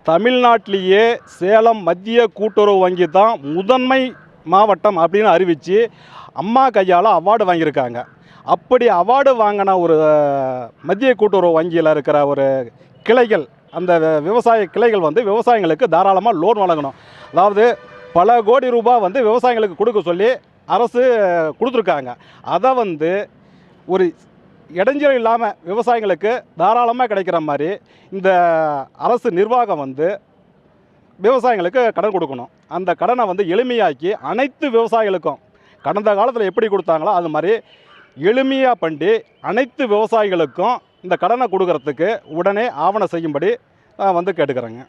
S14: தமிழ்நாட்டிலேயே சேலம் மத்திய கூட்டுறவு வங்கி தான் முதன்மை மாவட்டம் அப்படின்னு அறிவித்து அம்மா கையால் அவார்டு வாங்கியிருக்காங்க. அப்படி அவார்டு வாங்கின ஒரு மத்திய கூட்டுறவு வங்கியில் இருக்கிற ஒரு கிளைகள், அந்த விவசாய கிளைகள் விவசாயிகளுக்கு தாராளமாக லோன் வழங்கணும். அதாவது பல கோடி ரூபாய் விவசாயிகளுக்கு கொடுக்க சொல்லி அரசு கொடுத்துருக்காங்க. அதை ஒரு இடைஞ்சல் இல்லாமல் விவசாயிகளுக்கு தாராளமாக கிடைக்கிற மாதிரி இந்த அரசு நிர்வாகம் விவசாயிகளுக்கு கடன் கொடுக்கணும். அந்த கடனை எளிமையாக்கி அனைத்து விவசாயிகளுக்கும் கடந்த காலத்தில் எப்படி கொடுத்தாங்களோ அது மாதிரி எளிமையாக பண்ணி அனைத்து விவசாயிகளுக்கும் இந்த கடனை கொடுக்கறதுக்கு உடனே ஆவணம் செய்யும்படி கேட்டுக்கிறேங்க.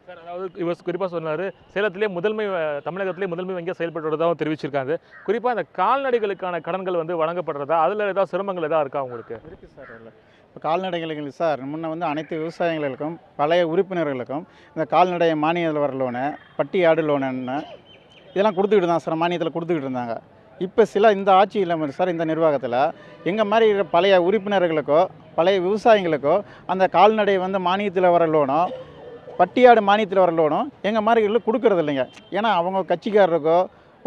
S13: சார், அதாவது இவர் குறிப்பாக சொன்னார், சேலத்திலே தமிழகத்திலே முதன்மை வங்கியாக செயல்படுறதாகவும் தெரிவிச்சிருக்காங்க. குறிப்பாக இந்த கால்நடைகளுக்கான கடன்கள் வழங்கப்படுறதா, அதில் ஏதாவது சிரமங்கள் ஏதாவது இருக்கா உங்களுக்கு?
S15: இருக்குது சார். இப்போ கால்நடைகளுக்கு சார், முன்ன அனைத்து விவசாயிகளுக்கும் பழைய உறுப்பினர்களுக்கும் இந்த கால்நடை மானியத்தில் வர லோனு, பட்டி ஆடு லோனுன்னு இதெல்லாம் கொடுத்துக்கிட்டு தான் சார், மானியத்தில் கொடுத்துக்கிட்டு இருந்தாங்க. இப்போ இந்த ஆட்சி இல்லாமல் சார், இந்த நிர்வாகத்தில் எங்கள் மாதிரி பழைய உறுப்பினர்களுக்கோ பழைய விவசாயிகளுக்கோ அந்த கால்நடை மானியத்தில் வர லோனோ பட்டியாடு மானியத்தில் வர லோனும் எங்கள் மாதிரிகளுக்கு கொடுக்கறது இல்லைங்க. ஏன்னா அவங்க கட்சிக்காரருக்கோ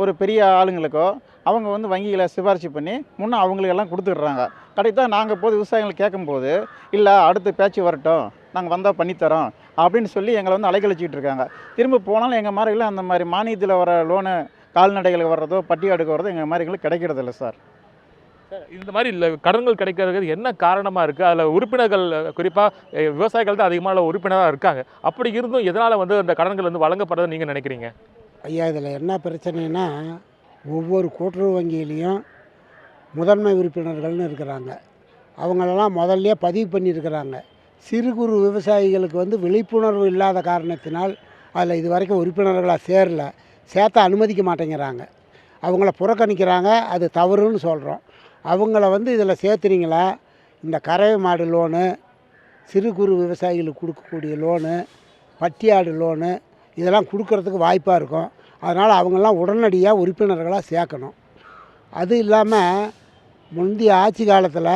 S15: ஒரு பெரிய ஆளுங்களுக்கோ அவங்க வங்கிகளை சிபாரிசு பண்ணி முன்னே அவங்களுக்கெல்லாம் கொடுத்துட்றாங்க. கரெக்டாக நாங்கள் விவசாயிகளை கேட்கும்போது, இல்லை அடுத்து பேச்சு வரட்டும், நாங்கள் வந்தால் பண்ணித்தரோம் அப்படின்னு சொல்லி எங்களை அலைக்கழிச்சிக்கிட்டு இருக்காங்க. திரும்ப போனாலும் எங்கள் மாதிரிகளும் அந்த மாதிரி மானியத்தில் வர லோனு கால்நடைகளுக்கு வர்றதோ பட்டியாடுக்கு வர்றதோ எங்கள் மாதிரிகளுக்கு கிடைக்கிறதில்ல சார்.
S13: இந்த மாதிரி கடன்கள் கிடைக்கிறது என்ன காரணமாக இருக்குது? அதில் உறுப்பினர்கள், குறிப்பாக விவசாயிகள் தான் அதிகமான உறுப்பினராக இருக்காங்க. அப்படி இருந்தும் எதனால் அந்த கடன்கள் வழங்கப்படுறதை நீங்கள் நினைக்கிறீங்க?
S16: ஐயா, இதில் என்ன பிரச்சனைனா, ஒவ்வொரு கூட்டுறவு வங்கியிலையும் முதன்மை உறுப்பினர்கள்னு இருக்கிறாங்க. அவங்களெல்லாம் முதல்லையே பதிவு பண்ணியிருக்கிறாங்க. சிறு குறு விவசாயிகளுக்கு விழிப்புணர்வு இல்லாத காரணத்தினால் அதில் இது வரைக்கும் உறுப்பினர்களாக சேர்த்த அனுமதிக்க மாட்டேங்கிறாங்க. அவங்கள புறக்கணிக்கிறாங்க. அது தவறுன்னு சொல்கிறோம். அவங்கள இதில் சேர்த்துறீங்களா, இந்த கறவை மாடு லோனு, சிறு குறு விவசாயிகளுக்கு கொடுக்கக்கூடிய லோனு, பட்டியாடு லோனு இதெல்லாம் கொடுக்கறதுக்கு வாய்ப்பாக இருக்கும். அதனால் அவங்கெல்லாம் உடனடியாக உறுப்பினர்களாக சேர்க்கணும். அது இல்லாமல் முந்தைய ஆட்சி காலத்தில்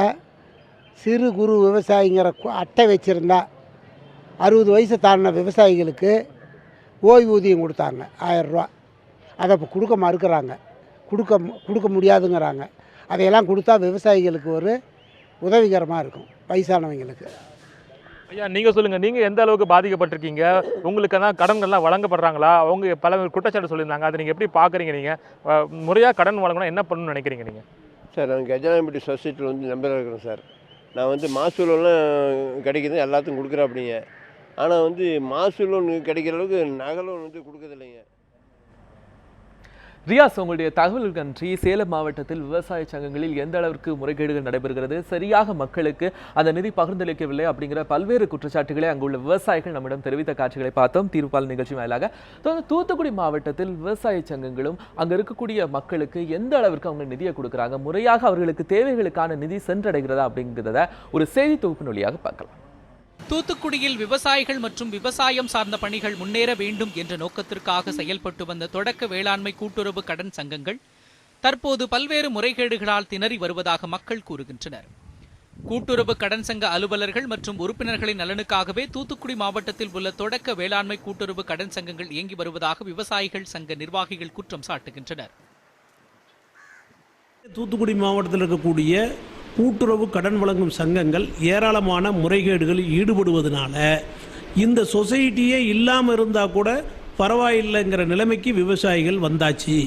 S16: சிறு குறு விவசாயிங்கிற அட்டை வச்சுருந்தா 60 வயசு தாண்டின விவசாயிகளுக்கு ஓய்வூதியம் கொடுத்தாங்க 1000 ரூபா. அதை இப்போ கொடுக்க மறுக்கிறாங்க, கொடுக்க முடியாதுங்கிறாங்க. அதையெல்லாம் கொடுத்தா விவசாயிகளுக்கு ஒரு உதவிகரமாக இருக்கும், வயசானவங்களுக்கு.
S13: ஐயா நீங்க சொல்லுங்க, நீங்க எந்த அளவுக்கு பாதிக்கப்பட்டிருக்கீங்க? உங்களுக்கு தான் கடன்கள்லாம் வழங்கப்படுறாங்களா? அவங்க பல குற்றச்சாட்டு சொல்லியிருந்தாங்க, அதை நீங்க எப்படி பாக்குறீங்க? நீங்க முறையா கடன் வழங்கணும் என்ன பண்ணணும்னு நினைக்கிறீங்க நீங்க?
S17: சார் நான் கஜானாம்பட்டி சொசைட்டியில் வந்து நம்பராக இருக்கிறேன் சார். நான் வந்து மாசூலெல்லாம் கிடைக்கிது எல்லாத்துக்கும் கொடுக்குறேன் அப்படிங்க. ஆனால் வந்து மாசூல் லோன் கிடைக்கிற அளவுக்கு நகை லோன் வந்து கொடுக்குறதில்லைங்க.
S1: ரியாஸ், உங்களுடைய தகவல்கள் நன்றி. சேலம் மாவட்டத்தில் விவசாய சங்கங்களில் எந்த அளவிற்கு முறைகேடுகள் நடைபெறுகிறது, சரியாக மக்களுக்கு அந்த நிதி பகிர்ந்தளிக்கவில்லை அப்படிங்கிற பல்வேறு குற்றச்சாட்டுகளை அங்குள்ள விவசாயிகள் நம்மிடம் தெரிவித்த காட்சிகளை பார்த்தோம். தீர்ப்பால் நிகழ்ச்சி வாயிலாக தூத்துக்குடி மாவட்டத்தில் விவசாய சங்கங்களும் அங்க இருக்கக்கூடிய மக்களுக்கு எந்த அளவிற்கு அவங்க நிதியை கொடுக்குறாங்க, முறையாக அவர்களுக்கு தேவைகளுக்கான நிதி சென்றடைகிறதா அப்படிங்கிறத ஒரு செய்தி தொகுப்பின் வழியாக பார்க்கலாம்.
S8: தூத்துக்குடியில் விவசாயிகள் மற்றும் விவசாயம் சார்ந்த பணிகள் முன்னேற வேண்டும் என்ற நோக்கத்திற்காக செயல்பட்டு வந்த தொடக்க வேளாண்மை கூட்டுறவு கடன் சங்கங்கள் தற்போது பல்வேறு முறைகேடுகளால் திணறி வருவதாக மக்கள் கூறுகின்றனர். கூட்டுறவு கடன் சங்க அலுவலர்கள் மற்றும் உறுப்பினர்களின் நலனுக்காகவே தூத்துக்குடி மாவட்டத்தில் உள்ள தொடக்க வேளாண்மை கூட்டுறவு கடன் சங்கங்கள் இயங்கி வருவதாக விவசாயிகள் சங்க நிர்வாகிகள் குற்றம் சாட்டுகின்றனர்.
S18: தூத்துக்குடி மாவட்டத்தில் இருக்கக்கூடிய கூட்டுறவு கடன் வழங்கும் சங்கங்கள் ஏராளமான முறைகேடுகளில் ஈடுபடுவதனால இந்த சொசைட்டியே இல்லாமல் இருந்தால் கூட பரவாயில்லைங்கிற நிலைமைக்கு விவசாயிகள் வந்தாச்சு.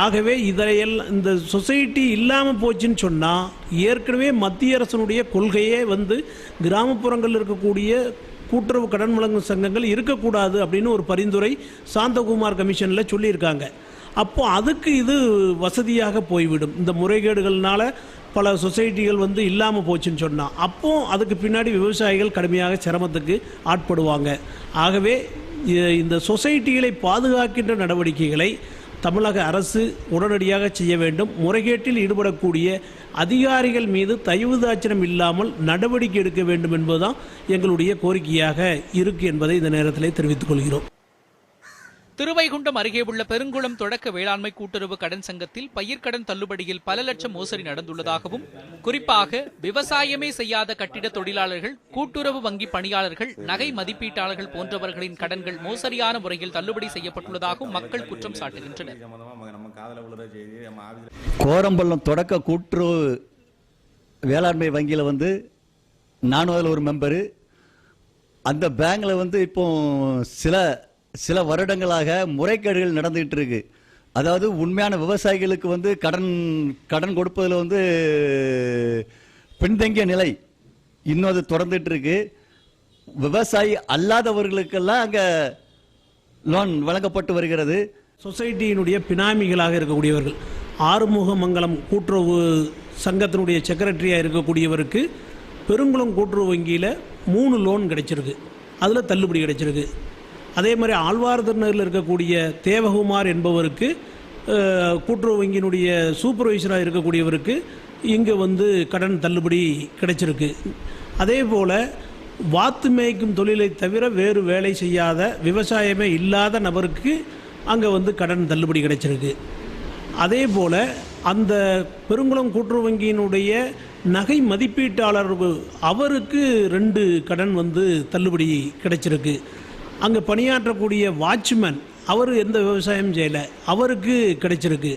S18: ஆகவே இதையெல்லாம் இந்த சொசைட்டி இல்லாமல் போச்சுன்னு சொன்னால் ஏற்கனவே மத்திய அரசனுடைய கொள்கையே வந்து கிராமப்புறங்களில் இருக்கக்கூடிய கூட்டுறவு கடன் வழங்கும் சங்கங்கள் இருக்கக்கூடாது அப்படின்னு ஒரு பரிந்துரை சாந்தகுமார் கமிஷனில் சொல்லியிருக்காங்க. அப்போ அதுக்கு இது வசதியாக போய்விடும். இந்த முறைகேடுகள்னால பல சொசைட்டிகள் வந்து இல்லாமல் போச்சுன்னு சொன்னால் அப்போ அதுக்கு பின்னாடி விவசாயிகள் கடுமையாக சிரமத்துக்கு ஆட்படுவாங்க. ஆகவே இந்த சொசைட்டிகளை பாதுகாக்கின்ற நடவடிக்கைகளை தமிழக அரசு உடனடியாக செய்ய வேண்டும். முறைகேட்டில் ஈடுபடக்கூடிய அதிகாரிகள் மீது தயவுதாட்சணம் இல்லாமல் நடவடிக்கை எடுக்க வேண்டும் என்பதுதான் எங்களுடைய கோரிக்கையாக இருக்கு என்பதை இந்த நேரத்தில் தெரிவித்துக் கொள்கிறோம்.
S8: திருவைகுண்டம் அருகே உள்ள பெருங்குளம் தொடக்க வேளாண்மை கூட்டுறவு கடன் சங்கத்தில் பயிர்க்கடன் தள்ளுபடியில் பல லட்சம் மோசடி நடந்துள்ளதாகவும், குறிப்பாக விவசாயமே செய்யாத கட்டிட தொழிலாளர்கள், கூட்டுறவு வங்கி பணியாளர்கள், நகை மதிப்பீட்டாளர்கள் போன்றவர்களின் கடன்கள் மோசடியான முறையில் தள்ளுபடி செய்யப்பட்டுள்ளதாகவும் மக்கள் குற்றம் சாட்டுகின்றனர்.
S19: கோரம்பள்ளம் தொடக்க கூட்டுறவு வேளாண்மை வங்கியில் வந்து நானும் அதில் ஒரு மெம்பரு. அந்த பேங்கில் வந்து இப்போ சில வருடங்களாக முறைகேடுகள் நடந்துகிட்டு இருக்கு. அதாவது உண்மையான விவசாயிகளுக்கு வந்து கடன் கொடுப்பதில் வந்து பின்தங்கிய நிலை இன்னும் அது தொடர்ந்துட்டு இருக்கு. விவசாயி அல்லாதவர்களுக்கெல்லாம் அங்கே லோன் வழங்கப்பட்டு வருகிறது.
S18: சொசைட்டியினுடைய பினாமிகளாக இருக்கக்கூடியவர்கள், ஆறுமுகமங்கலம் கூட்டுறவு சங்கத்தினுடைய செக்ரட்டரியாக இருக்கக்கூடியவருக்கு பெருங்குளம் கூட்டுறவு வங்கியில் 3 லோன் கிடைச்சிருக்கு, அதில் தள்ளுபடி கிடைச்சிருக்கு. அதே மாதிரி ஆழ்வார்தரில் இருக்கக்கூடிய தேவகுமார் என்பவருக்கு கூட்டுறவு வங்கியினுடைய சூப்பர்வைசராக இருக்கக்கூடியவருக்கு இங்கே வந்து கடன் தள்ளுபடி கிடைச்சிருக்கு. அதே போல் வாத்து மேய்க்கும் தொழிலை தவிர வேறு வேலை செய்யாத விவசாயமே இல்லாத நபருக்கு அங்கே வந்து கடன் தள்ளுபடி கிடைச்சிருக்கு. அதே போல் அந்த பெருங்குளம் கூட்டுறவு வங்கியினுடைய நகை மதிப்பீட்டாளர் அவருக்கு 2 கடன் வந்து தள்ளுபடி கிடைச்சிருக்கு. அங்கே பணியாற்றக்கூடிய வாட்ச்மேன் அவர் எந்த விவசாயம் செய்யலை, அவருக்கு கிடைச்சிருக்கு.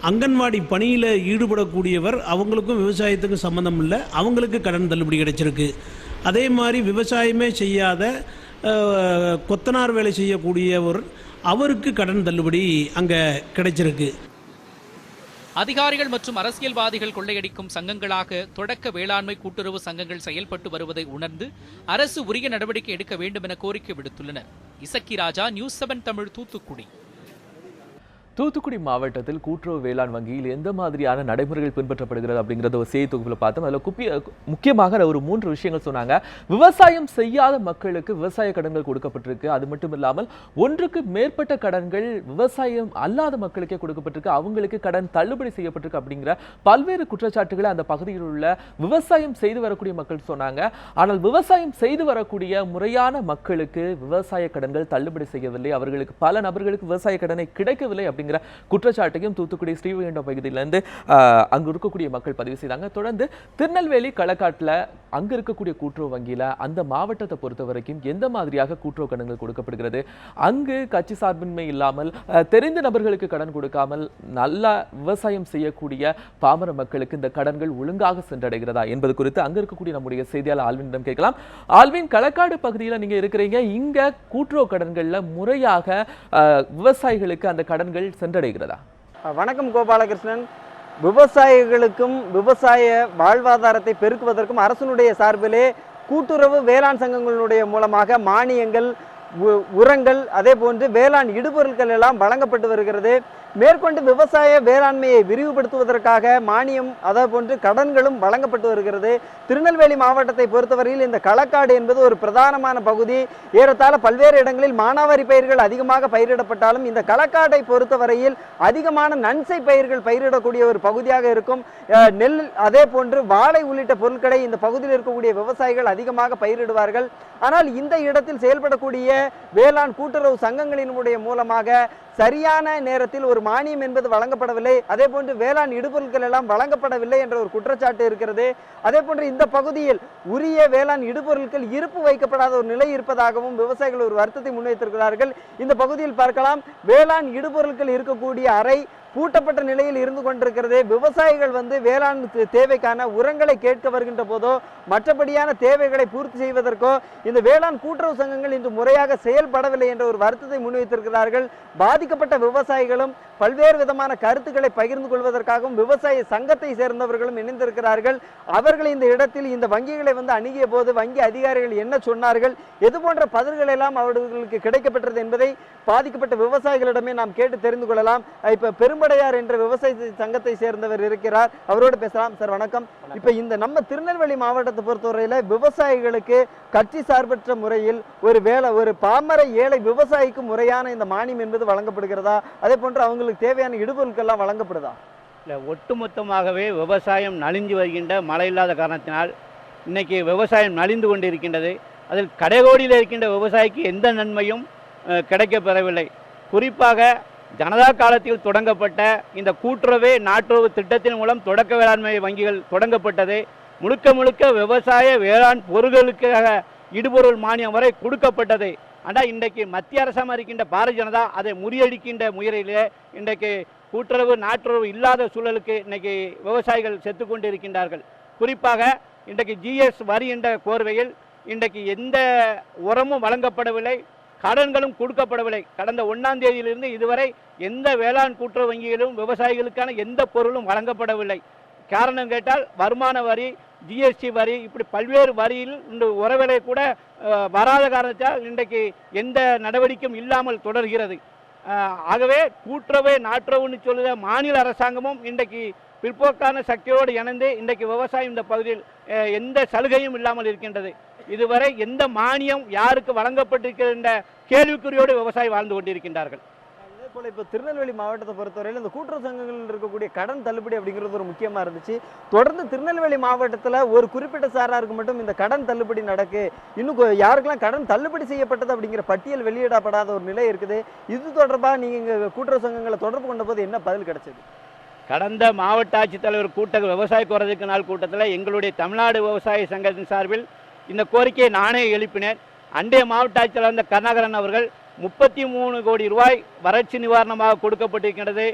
S18: அங்கன்வாடி பணியில் ஈடுபடக்கூடியவர், அவங்களுக்கும் விவசாயத்துக்கும் சம்மந்தம் இல்லை, அவங்களுக்கு கடன் தள்ளுபடி கிடைச்சிருக்கு. அதே மாதிரி விவசாயமே செய்யாத கொத்தனார் வேலை செய்யக்கூடியவர், அவருக்கு கடன் தள்ளுபடி அங்கே கிடைச்சிருக்கு.
S8: அதிகாரிகள் மற்றும் அரசியல்வாதிகள் கொள்ளையடிக்கும் சங்கங்களாக தொடக்க வேளாண்மை கூட்டுறவு சங்கங்கள் செயல்பட்டு வருவதை உணர்ந்து அரசு உரிய நடவடிக்கை எடுக்க வேண்டும் என கோரிக்கை விடுத்துள்ளனர். இசக்கி ராஜா, நியூஸ் 7 தமிழ், தூத்துக்குடி.
S1: தூத்துக்குடி மாவட்டத்தில் கூட்டுறவு வேளாண் வங்கியில் எந்த மாதிரியான நடைமுறைகள் பின்பற்றப்படுகிறது அப்படிங்கிறத ஒரு செய்தி தொகுப்பில் பார்த்தோம். அதில் முக்கியமாக ஒரு 3 விஷயங்கள் சொன்னாங்க. விவசாயம் செய்யாத மக்களுக்கு விவசாய கடன்கள் கொடுக்கப்பட்டிருக்கு. அது மட்டும் இல்லாமல் 1க்கு மேற்பட்ட கடன்கள் விவசாயம் அல்லாத மக்களுக்கே கொடுக்கப்பட்டிருக்கு, அவங்களுக்கு கடன் தள்ளுபடி செய்யப்பட்டிருக்கு அப்படிங்கிற பல்வேறு குற்றச்சாட்டுகளை அந்த பகுதியில் உள்ள விவசாயம் செய்து வரக்கூடிய மக்கள் சொன்னாங்க. ஆனால் விவசாயம் செய்து வரக்கூடிய முறையான மக்களுக்கு விவசாய கடன்கள் தள்ளுபடி செய்யவில்லை, அவர்களுக்கு பல நபர்களுக்கு விவசாய கடனை கிடைக்கவில்லை அப்படிங்கிற குற்றச்சாட்டையும் தூத்துக்குடி ஸ்ரீவைகுண்டம் பகுதியிலிருந்து அங்கு இருக்கக்கூடிய மக்கள் பதிவு செய்தாங்க. தொடர்ந்து திருநெல்வேலி களக்காட்டில் அங்கு இருக்கக்கூடிய கூட்டுறவு வங்கியில அந்த மாவட்டத்தை பொறுத்த வரைக்கும் எந்த மாதிரியாக கூட்டுறவு கடன்கள் கொடுக்கப்படுகிறது, அங்கு கட்சி சார்பின்மை இல்லாமல் தெரிந்த நபர்களுக்கு கடன் கொடுக்காமல் நல்ல விவசாயம் செய்யக்கூடிய பாமர மக்களுக்கு இந்த கடன்கள் ஒழுங்காக சென்றடைகிறதா என்பது குறித்து அங்க இருக்கக்கூடிய நம்முடைய செய்தியாளர் ஆல்வினிடம் கேட்கலாம். ஆல்வின், களக்காடு பகுதியில் நீங்க இருக்கிறீங்க, இங்க கூட்டுறவு கடன்கள்ல முறையாக விவசாயிகளுக்கு அந்த கடன்கள் சென்றடைகிறதா?
S20: வணக்கம் கோபாலகிருஷ்ணன். விவசாயிகளுக்கும் விவசாய வாழ்வாதாரத்தை பெருக்குவதற்கும் அரசினுடைய சார்பிலே கூட்டுறவு வேளாண் சங்கங்களுடைய மூலமாக மானியங்கள், உரங்கள், அதே போன்று வேளாண் இடுபொருட்கள் எல்லாம் வழங்கப்பட்டு வருகிறது. மேற்கொண்டு விவசாய வேளாண்மையை விரிவுபடுத்துவதற்காக மானியம், அதே போன்று கடன்களும் வழங்கப்பட்டு வருகிறது. திருநெல்வேலி மாவட்டத்தை பொறுத்தவரையில் இந்த களக்காடு என்பது ஒரு பிரதானமான பகுதி. ஏறத்தாழ பல்வேறு இடங்களில் மானாவாரி பயிர்கள் அதிகமாக பயிரிடப்பட்டாலும் இந்த களக்காட்டை பொறுத்தவரையில் அதிகமான நன்சை பயிர்கள் பயிரிடக்கூடிய ஒரு பகுதியாக இருக்கும். நெல், அதே போன்று வாழை உள்ளிட்ட பொருட்களை இந்த பகுதியில் இருக்கக்கூடிய விவசாயிகள் அதிகமாக பயிரிடுவார்கள். ஆனால் இந்த இடத்தில் செயல்படக்கூடிய வேளாண் கூட்டுறவு சங்கங்களினுடைய மூலமாக சரியான நேரத்தில் ஒரு மானியம் என்பது வழங்கப்படவில்லை, அதே போன்று வேளாண் இடுபொருட்கள் எல்லாம் வழங்கப்படவில்லை என்ற ஒரு குற்றச்சாட்டு இருக்கிறது. அதே போன்று இந்த பகுதியில் உரிய வேளாண் இடுபொருட்கள் இருப்பு வைக்கப்படாத ஒரு நிலை இருப்பதாகவும் விவசாயிகள் ஒரு வருத்தத்தை முன்வைத்திருக்கிறார்கள். இந்த பகுதியில் பார்க்கலாம், வேளாண் இடுபொருட்கள் இருக்கக்கூடிய அறை பூட்டப்பட்ட நிலையில் இருந்து கொண்டிருக்கிறது. விவசாயிகள் வேளாண் தேவைக்கான உரங்களை கேட்க வருகின்ற போதோ மற்றபடியான தேவைகளை பூர்த்தி செய்வதற்கோ இந்த வேளாண் கூட்டுறவு சங்கங்கள் இன்று முறையாக செயல்படவில்லை என்ற ஒரு வருத்தத்தை முன்வைத்திருக்கிறார்கள். பாதிக்கப்பட்ட விவசாயிகளும் பல்வேறு விதமான கருத்துக்களை பகிர்ந்து கொள்வதற்காகவும் விவசாய சங்கத்தை சேர்ந்தவர்களும் இணைந்திருக்கிறார்கள். அவர்கள் இந்த இடத்தில் இந்த வங்கிகளை அணுகிய போது வங்கி அதிகாரிகள் என்ன சொன்னார்கள், எது போன்ற பதில்கள் எல்லாம் அவர்களுக்கு கிடைக்கப்பட்டது என்பதை பாதிக்கப்பட்ட விவசாயிகளிடமே நாம் கேட்டு தெரிந்து கொள்ளலாம். இப்ப பெரும்படையார் என்ற விவசாய சங்கத்தை சேர்ந்தவர் இருக்கிறார், அவரோடு பேசலாம். சார் வணக்கம். இப்ப இந்த நம்ம திருநெல்வேலி மாவட்டத்தை பொறுத்தவரையில விவசாயிகளுக்கு கட்சி சார்பற்ற முறையில் ஒரு பாமர ஏழை விவசாயிக்கு முறையான இந்த மானியம் என்பது வழங்கப்படுகிறதா, அதே போன்று அவங்களுக்கு தேவையான இடுபொருட்கள் எல்லாம் வழங்கப்படுதா?
S21: இல்லை, ஒட்டுமொத்தமாகவே விவசாயம் நலிஞ்சு வருகின்ற மழை இல்லாத காரணத்தினால் இன்னைக்கு விவசாயம் நலிந்து கொண்டு இருக்கின்றது. அதில் கடைகோடியில் இருக்கின்ற விவசாயிக்கு எந்த நன்மையும் கிடைக்கப்பெறவில்லை. குறிப்பாக ஜனதா காலத்தில் தொடங்கப்பட்ட இந்த கூட்டுறவு நாட்டுறவு திட்டத்தின் மூலம் தொடக்க வேளாண்மை வங்கிகள் தொடங்கப்பட்டது. முழுக்க முழுக்க விவசாய வேளாண் பொருட்களுக்காக இடுபொருள் மானியம் வரை கொடுக்கப்பட்டது. ஆனால் இன்றைக்கு மத்திய அரசாங்கம் இருக்கின்ற பாரதிய ஜனதா அதை முறியடிக்கின்ற முயற்சியிலே இன்றைக்கு கூட்டுறவு நாட்டுறவு இல்லாத சூழலுக்கு இன்றைக்கி விவசாயிகள் செத்து கொண்டு இருக்கின்றார்கள். குறிப்பாக இன்றைக்கு ஜிஎஸ் வரி என்ற கோர்வையில் இன்றைக்கு எந்த உரமும் வழங்கப்படவில்லை, கடன்களும் கொடுக்கப்படவில்லை. கடந்த 1ஆம் தேதியிலிருந்து இதுவரை எந்த வேளாண் கூட்டுறவு வங்கிகளும் விவசாயிகளுக்கான எந்த பொருளும் வழங்கப்படவில்லை. காரணம் கேட்டால் வருமான வரி, ஜிஎஸ்டி வரி, இப்படி பல்வேறு வரியில் இந்த உறவிலை கூட வராத காரணத்தால் இன்றைக்கு எந்த நடவடிக்கையும் இல்லாமல் தொடர்கிறது. ஆகவே கூட்டுறவு நாட்டுறவுன்னு சொல்லுற மாநில அரசாங்கமும் இன்றைக்கு பிற்போக்கான சக்தியோடு இணைந்து இன்றைக்கு விவசாயம் இந்த பகுதியில் எந்த சலுகையும் இல்லாமல் இருக்கின்றது. இதுவரை எந்த மானியம் யாருக்கு வழங்கப்பட்டிருக்கின்ற கேள்விக்குறியோடு விவசாயி வாழ்ந்து கொண்டிருக்கின்றார்கள்.
S20: அதே போல் இப்போ திருநெல்வேலி மாவட்டத்தை பொறுத்தவரையில் இந்த கூட்டுறவு சங்கங்களில் இருக்கக்கூடிய கடன் தள்ளுபடி அப்படிங்கிறது ஒரு முக்கியமாக இருந்துச்சு. தொடர்ந்து திருநெல்வேலி மாவட்டத்தில் ஒரு குறிப்பிட்ட சாராருக்கு மட்டும் இந்த கடன் தள்ளுபடி நடக்கு, இன்னும் யாருக்கெல்லாம் கடன் தள்ளுபடி செய்யப்பட்டது அப்படிங்கிற பட்டியல் வெளியிடப்படாத ஒரு நிலை இருக்குது. இது தொடர்பாக நீங்கள் கூட்டுறவு சங்கங்களை தொடர்பு கொண்ட போது என்ன பதில் கிடைச்சது?
S21: கடந்த மாவட்ட ஆட்சித்தலைவர் விவசாய குறைதீர்க்கும் நாள் கூட்டத்தில் எங்களுடைய தமிழ்நாடு விவசாய சங்கத்தின் சார்பில் இந்த கோரிக்கையை நானே எழுப்பினேன். அண்டைய மாவட்ட ஆட்சித்தலைவர் இருந்த கருணாகரன் அவர்கள் 33 கோடி ரூபாய் வறட்சி நிவாரணமாக கொடுக்கப்பட்டிருக்கின்றது,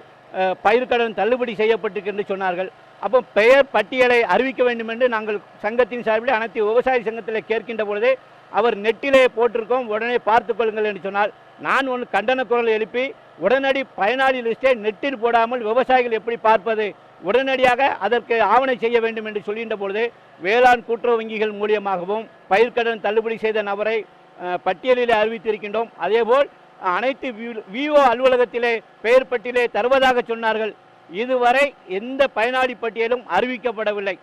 S21: பயிர்க்கடன் தள்ளுபடி செய்யப்பட்டிருக்கிறது சொன்னார்கள். அப்போ பெயர் பட்டியலை அறிவிக்க வேண்டும் என்று நாங்கள் சங்கத்தின் சார்பில் அனைத்து விவசாய சங்கத்தில் கேட்கின்ற பொழுது அவர் நெட்டிலே போட்டிருக்கோம், உடனே பார்த்துக் கொள்ளுங்கள் என்று சொன்னால், நான் ஒன்று கண்டன குரல் எழுப்பி உடனடி பயனாளி லிஸ்டை நெட்டில் போடாமல் விவசாயிகள் எப்படி பார்ப்பது, உடனடியாக அதற்கு ஆவணை செய்ய வேண்டும் என்று சொல்கின்ற பொழுது வேளாண் கூட்டுறவு வங்கிகள் மூலியமாகவும் பயிர்க்கடன் தள்ளுபடி செய்த நபரை பட்டியலில் அறிவித்திருக்கின்றோம். அதேபோல் அனைத்து விஓ அலுவலகத்திலே பெயர் பட்டியலே தருவதாக சொன்னார்கள். இதுவரை எந்த பயனாளி பட்டியலும் அறிவிக்கப்படவில்லை.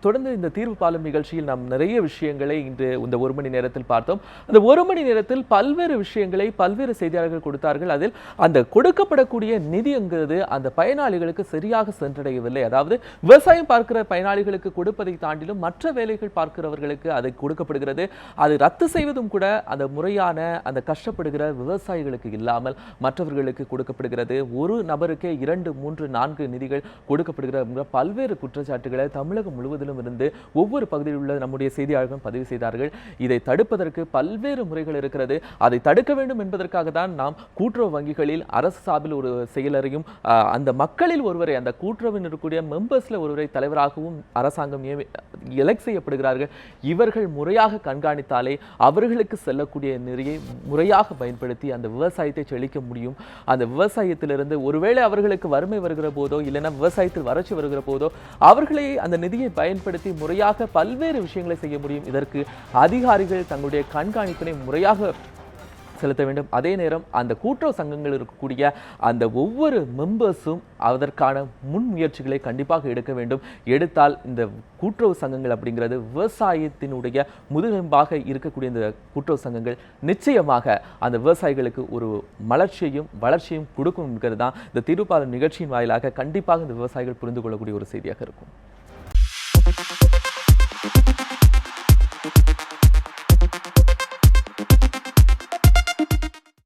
S1: தொடர்ந்து இந்த தீர்வு பாலம் நிகழ்ச்சியில் நாம் நிறைய விஷயங்களை இன்று இந்த 1 மணி நேரத்தில் பார்த்தோம். அந்த 1 மணி நேரத்தில் பல்வேறு விஷயங்களை பல்வேறு செய்தியாளர்கள் கொடுத்தார்கள். அதில் அந்த கொடுக்கப்படக்கூடிய நிதி என்கிறது அந்த பயனாளிகளுக்கு சரியாக சென்றடையவில்லை. அதாவது விவசாயம் பார்க்கிற பயனாளிகளுக்கு கொடுப்பதை தாண்டிலும் மற்ற வேலைகள் பார்க்கிறவர்களுக்கு அது கொடுக்கப்படுகிறது. அது ரத்து செய்வதும் கூட அந்த முறையான அந்த கஷ்டப்படுகிற விவசாயிகளுக்கு இல்லாமல் மற்றவர்களுக்கு கொடுக்கப்படுகிறது. ஒரு நபருக்கே 2, 3, 4 நிதிகள் கொடுக்கப்படுகிற பல்வேறு குற்றச்சாட்டுகளை தமிழகம் முழுவதிலும் இருந்து ஒவ்வொரு பகுதியில் உள்ள நம்முடைய செய்தியாளர்கள் பதிவு செய்தார்கள். இதை தடுப்பதற்கு பல்வேறு முறைகள் இருக்கிறது. அதை தடுக்க வேண்டும் என்பதற்காக தான் நாம் கூட்டுறவு வங்கிகளில் அரசு சார்பில் ஒரு செயலரையும் அந்த மக்களில் ஒருவரை அந்த கூட்டுறவில் இருக்கக்கூடிய மெம்பர்ஸ்ல ஒருவரை தலைவராகவும் அரசாங்கம் எலெக்ட் செய்யப்படுகிறார்கள். இவர்கள் முறையாக கண்காணித்தாலே அவர்களுக்கு செல்லக்கூடிய நிறைய முறையாக பயன்படுத்தி அந்த விவசாயத்தை செழிக்க முடியும். அந்த விவசாயத்திலிருந்து ஒருவேளை அவர்களுக்கு வறுமை வருகிற போதோ இல்லைன்னா விவசாயத்தில் வறட்சி வருகிற போதோ அவர்களே அந்த நிதியை பயன்படுத்தி முறையாக பல்வேறு விஷயங்களை செய்ய முடியும். இதற்கு அதிகாரிகள் தங்களுடைய கண்காணிப்பினை முறையாக செலுத்த வேண்டும். அதே நேரம் அந்த கூட்டுறவு சங்கங்கள் இருக்கக்கூடிய அந்த ஒவ்வொரு மெம்பர்ஸும் அதற்கான முன்முயற்சிகளை கண்டிப்பாக எடுக்க வேண்டும். எடுத்தால் இந்த கூட்டுறவு சங்கங்கள் அப்படிங்கிறது விவசாயத்தினுடைய முதுகெலும்பாக இருக்கக்கூடிய இந்த கூட்டுறவு சங்கங்கள் நிச்சயமாக அந்த விவசாயிகளுக்கு ஒரு மலர்ச்சியையும் வளர்ச்சியும் கொடுக்கும் என்கிறது தான் இந்த தீர்வு பாலம் நிகழ்ச்சியின் வாயிலாக கண்டிப்பாக இந்த விவசாயிகள் புரிந்து கொள்ளக்கூடிய ஒரு செய்தியாக இருக்கும்.